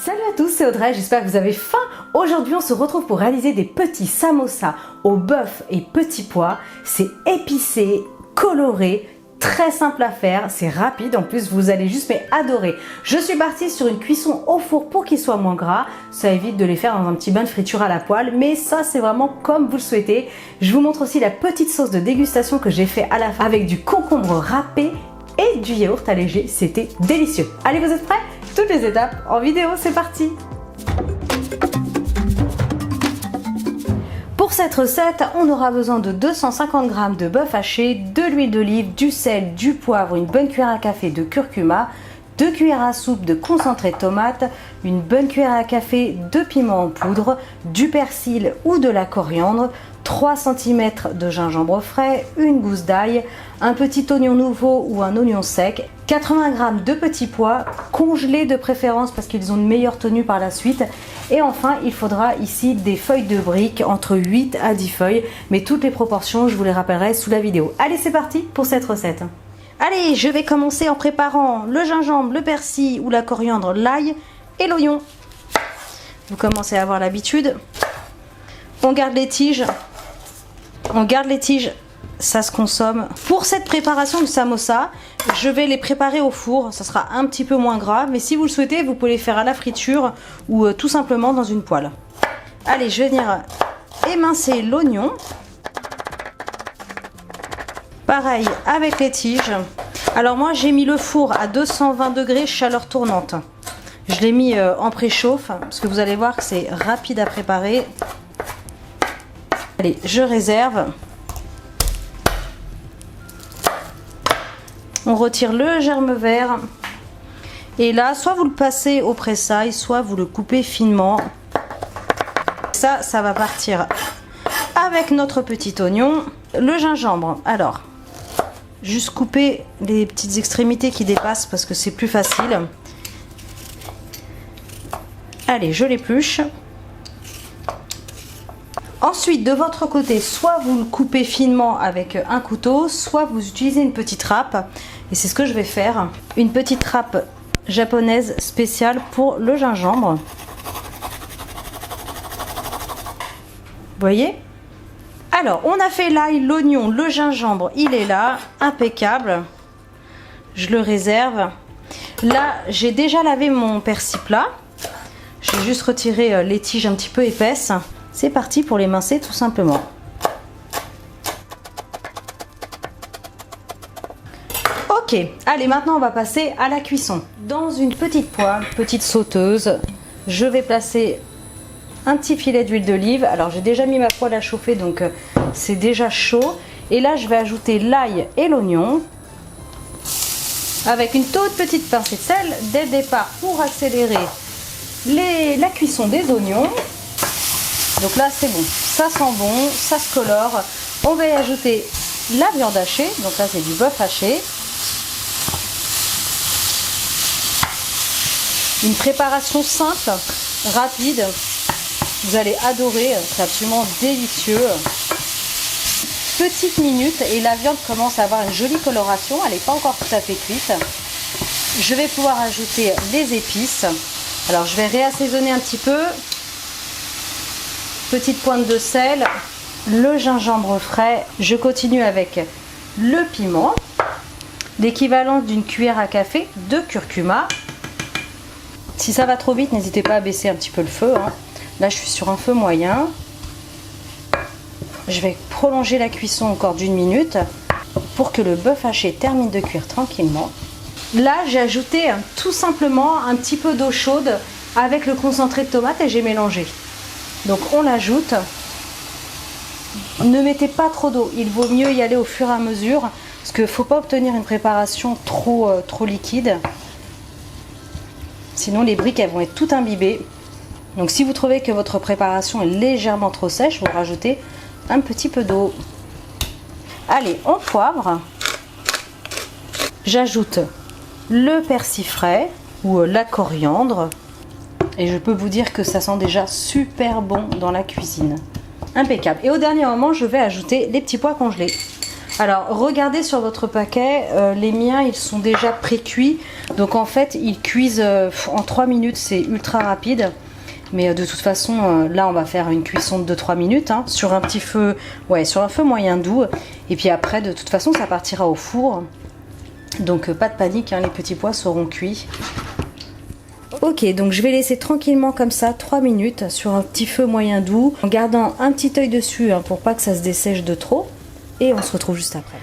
Salut à tous, c'est Audrey, j'espère que vous avez faim. Aujourd'hui, on se retrouve pour réaliser des petits samosas au bœuf et petits pois. C'est épicé, coloré, très simple à faire, c'est rapide. En plus, vous allez juste adorer. Je suis partie sur une cuisson au four pour qu'ils soient moins gras. Ça évite de les faire dans un petit bain de friture à la poêle, mais ça, c'est vraiment comme vous le souhaitez. Je vous montre aussi la petite sauce de dégustation que j'ai fait à la fin avec du concombre râpé et du yaourt allégé. C'était délicieux. Allez, vous êtes prêts? Toutes les étapes en vidéo, c'est parti! Pour cette recette, on aura besoin de 250 g de bœuf haché, de l'huile d'olive, du sel, du poivre, une bonne cuillère à café de curcuma, 2 cuillères à soupe de concentré de tomate, une bonne cuillère à café de piment en poudre, du persil ou de la coriandre, 3 cm de gingembre frais, une gousse d'ail, un petit oignon nouveau ou un oignon sec, 80 g de petits pois, congelés de préférence parce qu'ils ont une meilleure tenue par la suite. Et enfin, il faudra ici des feuilles de briques, entre 8 à 10 feuilles, mais toutes les proportions, je vous les rappellerai sous la vidéo. Allez, c'est parti pour cette recette. Allez, je vais commencer en préparant le gingembre, le persil ou la coriandre, l'ail et l'oignon. Vous commencez à avoir l'habitude. On garde les tiges. Ça se consomme. Pour cette préparation du samosa, je vais les préparer au four. Ça sera un petit peu moins gras, mais si vous le souhaitez, vous pouvez les faire à la friture ou tout simplement dans une poêle. Allez, je vais venir émincer l'oignon. Pareil avec les tiges. Alors moi, j'ai mis le four à 220 degrés, chaleur tournante. Je l'ai mis en préchauffe, parce que vous allez voir que c'est rapide à préparer. Allez, je réserve. On retire le germe vert. Et là, soit vous le passez au pressail, soit vous le coupez finement. Ça va partir avec notre petit oignon. Le gingembre, alors, juste couper les petites extrémités qui dépassent parce que c'est plus facile. Allez, je l'épluche. Ensuite, de votre côté, soit vous le coupez finement avec un couteau, soit vous utilisez une petite râpe. Et c'est ce que je vais faire. Une petite râpe japonaise spéciale pour le gingembre. Vous voyez? Alors, on a fait l'ail, l'oignon, le gingembre, il est là, impeccable. Je le réserve. Là, j'ai déjà lavé mon persil plat. J'ai juste retiré les tiges un petit peu épaisses. C'est parti pour l'émincer tout simplement. Ok, allez, maintenant on va passer à la cuisson. Dans une petite poêle, petite sauteuse, je vais placer un petit filet d'huile d'olive. Alors j'ai déjà mis ma poêle à chauffer, donc c'est déjà chaud. Et là, je vais ajouter l'ail et l'oignon avec une toute petite pincée de sel dès le départ pour accélérer la cuisson des oignons. Donc là, c'est bon, ça sent bon, ça se colore. On va y ajouter la viande hachée. Donc là, c'est du bœuf haché. Une préparation simple, rapide. Vous allez adorer, c'est absolument délicieux. Petite minute et la viande commence à avoir une jolie coloration. Elle n'est pas encore tout à fait cuite. Je vais pouvoir ajouter les épices. Alors, je vais réassaisonner un petit peu. Petite pointe de sel, le gingembre frais. Je continue avec le piment, l'équivalent d'une cuillère à café de curcuma. Si ça va trop vite, n'hésitez pas à baisser un petit peu le feu. Là, je suis sur un feu moyen. Je vais prolonger la cuisson encore d'1 minute pour que le bœuf haché termine de cuire tranquillement. Là, j'ai ajouté tout simplement un petit peu d'eau chaude avec le concentré de tomate et j'ai mélangé. Donc on l'ajoute. Ne mettez pas trop d'eau, il vaut mieux y aller au fur et à mesure parce qu'il ne faut pas obtenir une préparation trop liquide. Sinon les briques elles vont être toutes imbibées. Donc si vous trouvez que votre préparation est légèrement trop sèche, vous rajoutez un petit peu d'eau. Allez, on poivre. J'ajoute le persil frais ou la coriandre. Et je peux vous dire que ça sent déjà super bon dans la cuisine. Impeccable. Et au dernier moment, je vais ajouter les petits pois congelés. Alors regardez sur votre paquet, les miens ils sont déjà pré-cuits. Donc en fait ils cuisent en 3 minutes, c'est ultra rapide. Mais de toute façon là on va faire une cuisson de 2-3 minutes hein, sur un petit feu, ouais, sur un feu moyen doux. Et puis après de toute façon ça partira au four. Donc pas de panique, hein, les petits pois seront cuits. Ok, donc je vais laisser tranquillement comme ça 3 minutes sur un petit feu moyen doux, en gardant un petit œil dessus hein, pour pas que ça se dessèche de trop. Et on se retrouve juste après.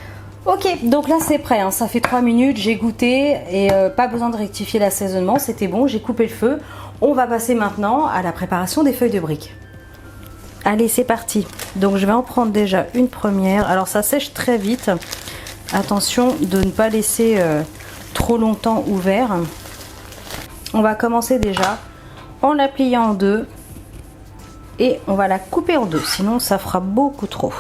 Ok, donc là c'est prêt, hein, ça fait 3 minutes, j'ai goûté et pas besoin de rectifier l'assaisonnement, c'était bon, j'ai coupé le feu. On va passer maintenant à la préparation des feuilles de briques. Allez, c'est parti. Donc je vais en prendre déjà une première. Alors ça sèche très vite. Attention de ne pas laisser trop longtemps ouvert. On va commencer déjà en la pliant en deux et on va la couper en deux, sinon ça fera beaucoup trop.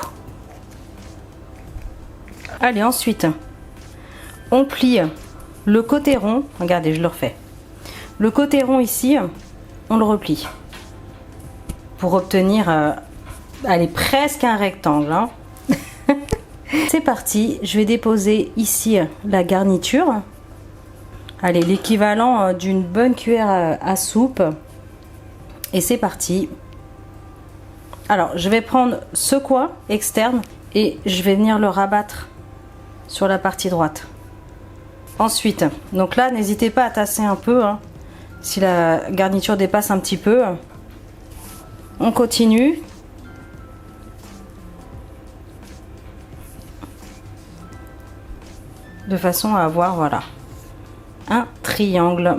Allez, ensuite on plie le côté rond, regardez je le refais, le côté rond ici on le replie pour obtenir allez, presque un rectangle hein. C'est parti, je vais déposer ici la garniture. Allez, l'équivalent d'une bonne cuillère à soupe. Et c'est parti. Alors, je vais prendre ce coin externe et je vais venir le rabattre sur la partie droite. Ensuite, donc là, n'hésitez pas à tasser un peu. Hein, si la garniture dépasse un petit peu. On continue. De façon à avoir, voilà, un triangle.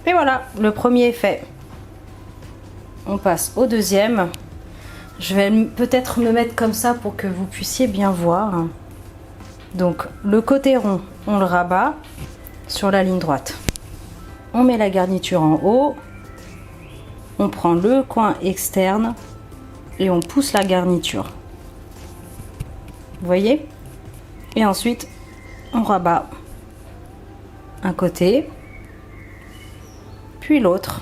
Et voilà, le premier est fait. On passe au deuxième. Je vais peut-être me mettre comme ça pour que vous puissiez bien voir. Donc le côté rond, on le rabat sur la ligne droite. On met la garniture en haut. On prend le coin externe et on pousse la garniture. Vous voyez? Et ensuite, on rabat un côté, puis l'autre.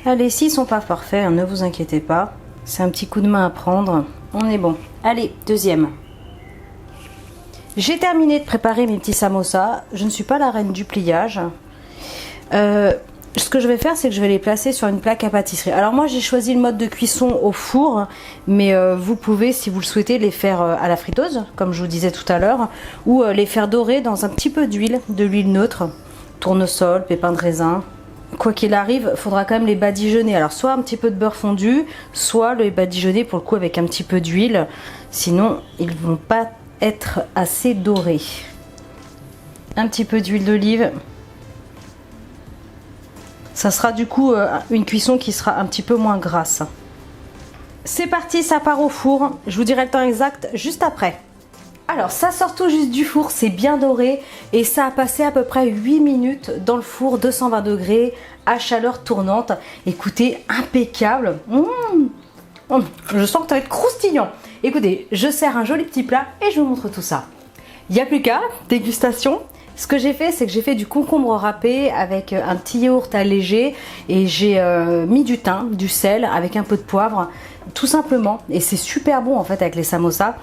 Allez, s'ils sont pas parfaits, hein, ne vous inquiétez pas. C'est un petit coup de main à prendre. On est bon. Allez, deuxième. J'ai terminé de préparer mes petits samosas. Je ne suis pas la reine du pliage. Ce que je vais faire, c'est que je vais les placer sur une plaque à pâtisserie. Alors moi, j'ai choisi le mode de cuisson au four, mais vous pouvez, si vous le souhaitez, les faire à la friteuse, comme je vous disais tout à l'heure, ou les faire dorer dans un petit peu d'huile, de l'huile neutre, tournesol, pépins de raisin. Quoi qu'il arrive, il faudra quand même les badigeonner. Alors soit un petit peu de beurre fondu, soit les badigeonner pour le coup avec un petit peu d'huile. Sinon, ils vont pas être assez dorés. Un petit peu d'huile d'olive. Ça sera du coup une cuisson qui sera un petit peu moins grasse. C'est parti, ça part au four. Je vous dirai le temps exact juste après. Alors ça sort tout juste du four, c'est bien doré et ça a passé à peu près 8 minutes dans le four 220 degrés à chaleur tournante. Écoutez, impeccable. Je sens que ça va être croustillant. Écoutez, je sers un joli petit plat et je vous montre tout ça. Il n'y a plus qu'à, dégustation. Ce que j'ai fait, c'est que j'ai fait du concombre râpé avec un petit yaourt allégé et j'ai mis du thym, du sel avec un peu de poivre, tout simplement. Et c'est super bon en fait avec les samosas.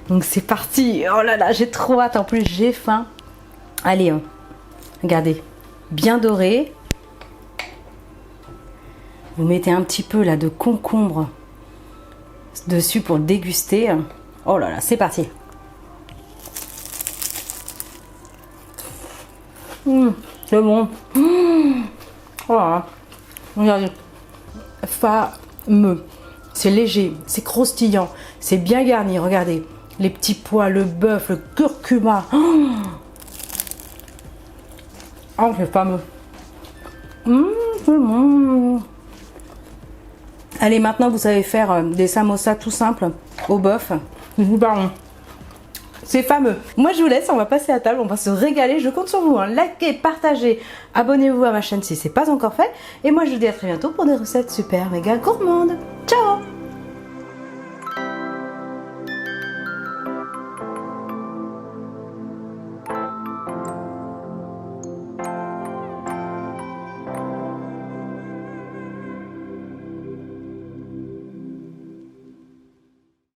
Donc c'est parti. Oh là là, j'ai trop hâte. En plus, j'ai faim. Allez, regardez, bien doré. Vous mettez un petit peu là de concombre dessus pour le déguster. Oh là là, c'est parti. C'est bon. Voilà. Regardez. Fameux. C'est léger, c'est croustillant, c'est bien garni. Regardez. Les petits pois, le bœuf, le curcuma. Oh, c'est fameux. C'est bon. Allez, maintenant vous savez faire des samosas tout simples au bœuf. C'est fameux. Moi je vous laisse, on va passer à table, on va se régaler. Je compte sur vous, hein. Likez, partagez, abonnez-vous à ma chaîne si ce n'est pas encore fait. Et moi je vous dis à très bientôt pour des recettes super méga gourmandes. Ciao!